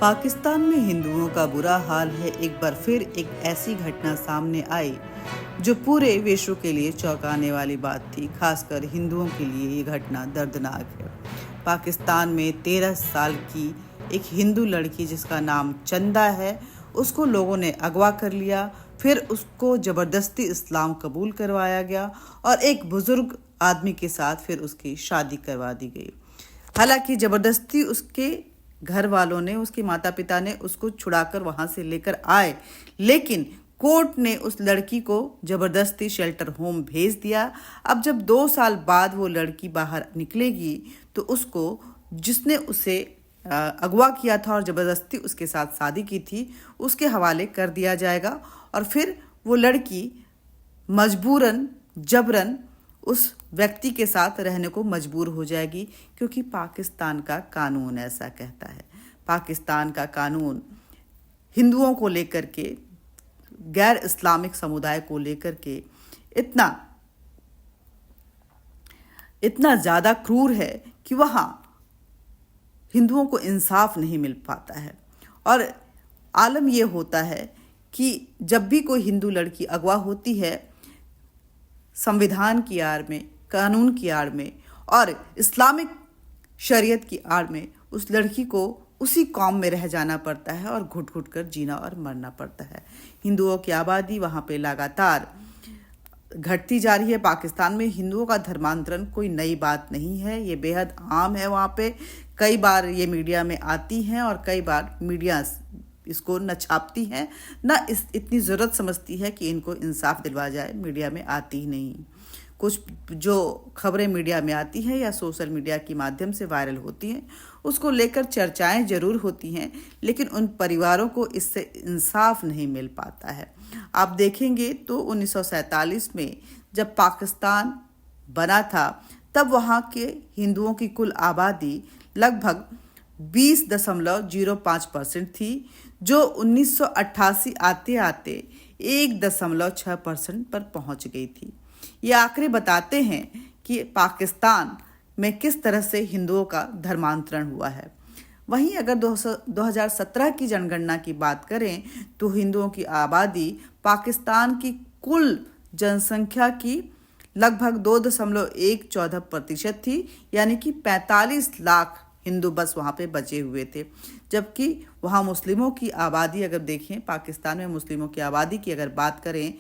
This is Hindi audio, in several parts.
पाकिस्तान में हिंदुओं का बुरा हाल है। एक बार फिर एक ऐसी घटना सामने आई जो पूरे विश्व के लिए चौंकाने वाली बात थी। खासकर हिंदुओं के लिए ये घटना दर्दनाक है। पाकिस्तान में 13 साल की एक हिंदू लड़की जिसका नाम चंदा है, उसको लोगों ने अगवा कर लिया। फिर उसको ज़बरदस्ती इस्लाम कबूल करवाया गया और एक बुजुर्ग आदमी के साथ फिर उसकी शादी करवा दी गई। हालांकि ज़बरदस्ती उसके घर वालों ने, उसके माता पिता ने उसको छुड़ाकर वहां से लेकर आए, लेकिन कोर्ट ने उस लड़की को ज़बरदस्ती शेल्टर होम भेज दिया। अब जब 2 साल बाद वो लड़की बाहर निकलेगी तो उसको, जिसने उसे अगवा किया था और ज़बरदस्ती उसके साथ शादी की थी, उसके हवाले कर दिया जाएगा और फिर वो लड़की मजबूरन जबरन उस व्यक्ति के साथ रहने को मजबूर हो जाएगी, क्योंकि पाकिस्तान का कानून ऐसा कहता है। पाकिस्तान का कानून हिंदुओं को लेकर के, गैर इस्लामिक समुदाय को लेकर के इतना ज़्यादा क्रूर है कि वहाँ हिंदुओं को इंसाफ नहीं मिल पाता है। और आलम यह होता है कि जब भी कोई हिंदू लड़की अगवा होती है, संविधान की आड़ में, कानून की आड़ में और इस्लामिक शरीयत की आड़ में उस लड़की को उसी कौम में रह जाना पड़ता है और घुट घुट कर जीना और मरना पड़ता है। हिंदुओं की आबादी वहाँ पे लगातार घटती जा रही है। पाकिस्तान में हिंदुओं का धर्मांतरण कोई नई बात नहीं है, ये बेहद आम है। वहाँ पे कई बार ये मीडिया में आती हैं और कई बार मीडिया इसको न छापती है, न इतनी ज़रूरत समझती है कि इनको इंसाफ दिलवा जाए। मीडिया में आती ही नहीं। कुछ जो खबरें मीडिया में आती हैं या सोशल मीडिया के माध्यम से वायरल होती हैं, उसको लेकर चर्चाएं जरूर होती हैं, लेकिन उन परिवारों को इससे इंसाफ नहीं मिल पाता है। आप देखेंगे तो 1947 में जब पाकिस्तान बना था, तब वहाँ के हिंदुओं की कुल आबादी लगभग 20.05% थी, जो 1988 आते आते 1.6% पर पहुंच गई थी। ये आंकड़े बताते हैं कि पाकिस्तान में किस तरह से हिंदुओं का धर्मांतरण हुआ है। वहीं अगर 2017 की जनगणना की बात करें तो हिंदुओं की आबादी पाकिस्तान की कुल जनसंख्या की लगभग 2.114% थी, यानी कि 45 लाख हिंदू बस वहाँ पे बचे हुए थे। जबकि वहाँ मुस्लिमों की आबादी अगर देखें, पाकिस्तान में मुस्लिमों की आबादी की अगर बात करें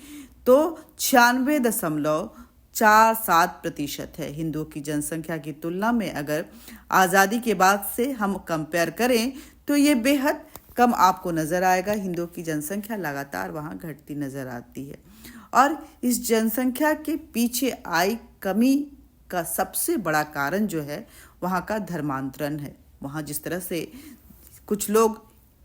तो 96.47% है। हिंदुओं की जनसंख्या की तुलना में अगर आज़ादी के बाद से हम कंपेयर करें तो ये बेहद कम आपको नज़र आएगा। हिंदुओं की जनसंख्या लगातार वहाँ घटती नज़र आती है और इस जनसंख्या के पीछे आई कमी का सबसे बड़ा कारण जो है वहाँ का धर्मांतरण है। वहाँ जिस तरह से कुछ लोग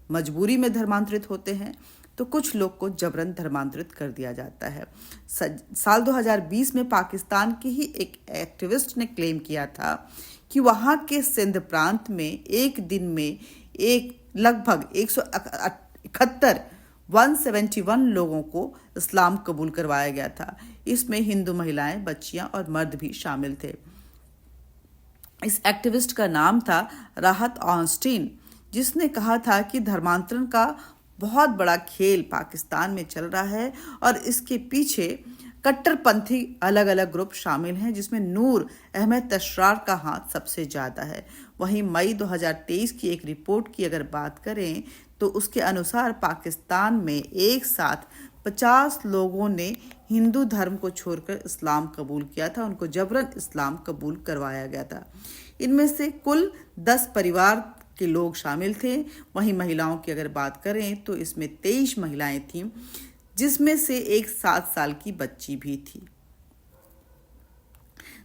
मजबूरी में धर्मांतरित होते हैं तो कुछ लोग को जबरन धर्मांतरित कर दिया जाता है। साल 2020 में पाकिस्तान के ही एक एक्टिविस्ट ने क्लेम किया था कि वहाँ के सिंध प्रांत में एक दिन में लगभग 171 लोगों को इस्लाम कबूल करवाया गया था। इसमें हिंदू महिलाएं, बच्चियां और मर्द भी शामिल थे। इस एक्टिविस्ट का नाम था राहत ऑस्टिन, जिसने कहा था कि धर्मांतरण का बहुत बड़ा खेल पाकिस्तान में चल रहा है और इसके पीछे कट्टरपंथी अलग अलग ग्रुप शामिल हैं, जिसमें नूर अहमद तशरार का हाथ सबसे ज़्यादा है। वहीं मई 2023 की एक रिपोर्ट की अगर बात करें तो उसके अनुसार पाकिस्तान में एक साथ 50 लोगों ने हिंदू धर्म को छोड़कर इस्लाम कबूल किया था। उनको जबरन इस्लाम कबूल करवाया गया था। इनमें से कुल 10 परिवार के लोग शामिल थे। वहीं महिलाओं की अगर बात करें तो इसमें 23 महिलाएं थीं, जिसमें से एक 7 साल की बच्ची भी थी।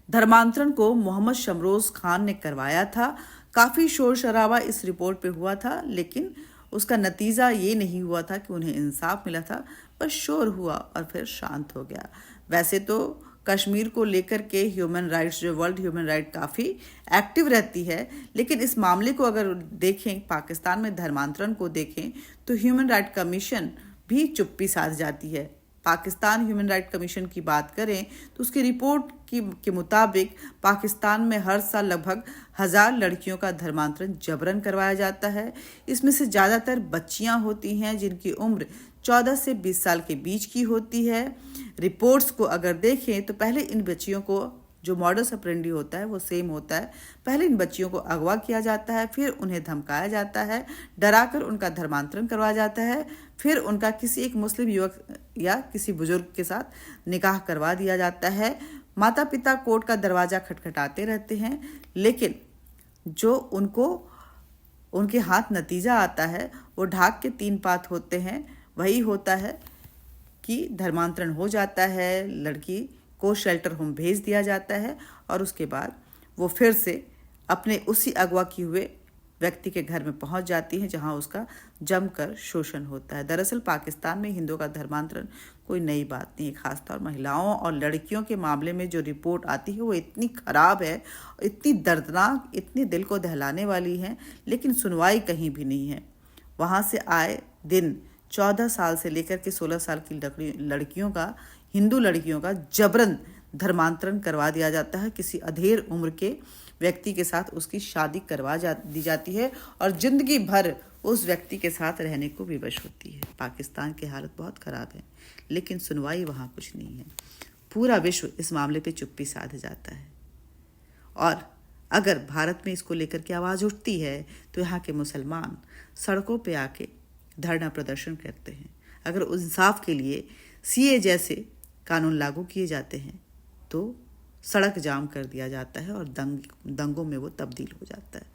धर्मांतरण को मोहम्मद शमरोज खान ने करवाया था। काफ़ी शोर शराबा इस रिपोर्ट पे हुआ था, लेकिन उसका नतीजा ये नहीं हुआ था कि उन्हें इंसाफ मिला था, बस शोर हुआ और फिर शांत हो गया। वैसे तो कश्मीर को लेकर के ह्यूमन राइट्स, जो वर्ल्ड ह्यूमन राइट काफ़ी एक्टिव रहती है, लेकिन इस मामले को अगर देखें, पाकिस्तान में धर्मांतरण को देखें तो ह्यूमन राइट कमीशन भी चुप्पी साध जाती है। पाकिस्तान ह्यूमन राइट कमीशन की बात करें तो उसकी रिपोर्ट के मुताबिक पाकिस्तान में हर साल लगभग 1000 लड़कियों का धर्मांतरण जबरन करवाया जाता है। इसमें से ज़्यादातर बच्चियां होती हैं जिनकी उम्र 14 से 20 साल के बीच की होती है। रिपोर्ट्स को अगर देखें तो पहले इन बच्चियों को जो मॉडस ऑपरेंडी होता है वो सेम होता है। पहले इन बच्चियों को अगवा किया जाता है, फिर उन्हें धमकाया जाता है, डराकर उनका धर्मांतरण करवाया जाता है, फिर उनका किसी एक मुस्लिम युवक या किसी बुजुर्ग के साथ निकाह करवा दिया जाता है। माता पिता कोर्ट का दरवाज़ा खटखटाते रहते हैं, लेकिन जो उनके हाथ नतीजा आता है वो ढाक के 3 पात होते हैं। वही होता है कि धर्मांतरण हो जाता है, लड़की को शेल्टर होम भेज दिया जाता है और उसके बाद वो फिर से अपने उसी अगवा किए हुए व्यक्ति के घर में पहुंच जाती हैं जहां उसका जमकर शोषण होता है। दरअसल पाकिस्तान में हिंदुओं का धर्मांतरण कोई नई बात नहीं है। खासतौर महिलाओं और लड़कियों के मामले में जो रिपोर्ट आती है वो इतनी खराब है, इतनी दर्दनाक, इतनी दिल को दहलाने वाली है, लेकिन सुनवाई कहीं भी नहीं है। वहाँ से आए दिन 14 साल से लेकर के 16 साल की लड़कियों का, हिंदू लड़कियों का जबरन धर्मांतरण करवा दिया जाता है। किसी अधेड़ उम्र के व्यक्ति के साथ उसकी शादी दी जाती है और जिंदगी भर उस व्यक्ति के साथ रहने को विवश होती है। पाकिस्तान की हालत बहुत खराब है, लेकिन सुनवाई वहाँ कुछ नहीं है। पूरा विश्व इस मामले पे चुप्पी साध जाता है और अगर भारत में इसको लेकर के आवाज़ उठती है तो यहाँ के मुसलमान सड़कों पे आके धरना प्रदर्शन करते हैं। अगर इंसाफ के लिए सीए जैसे कानून लागू किए जाते हैं तो सड़क जाम कर दिया जाता है और दंगों में वो तब्दील हो जाता है।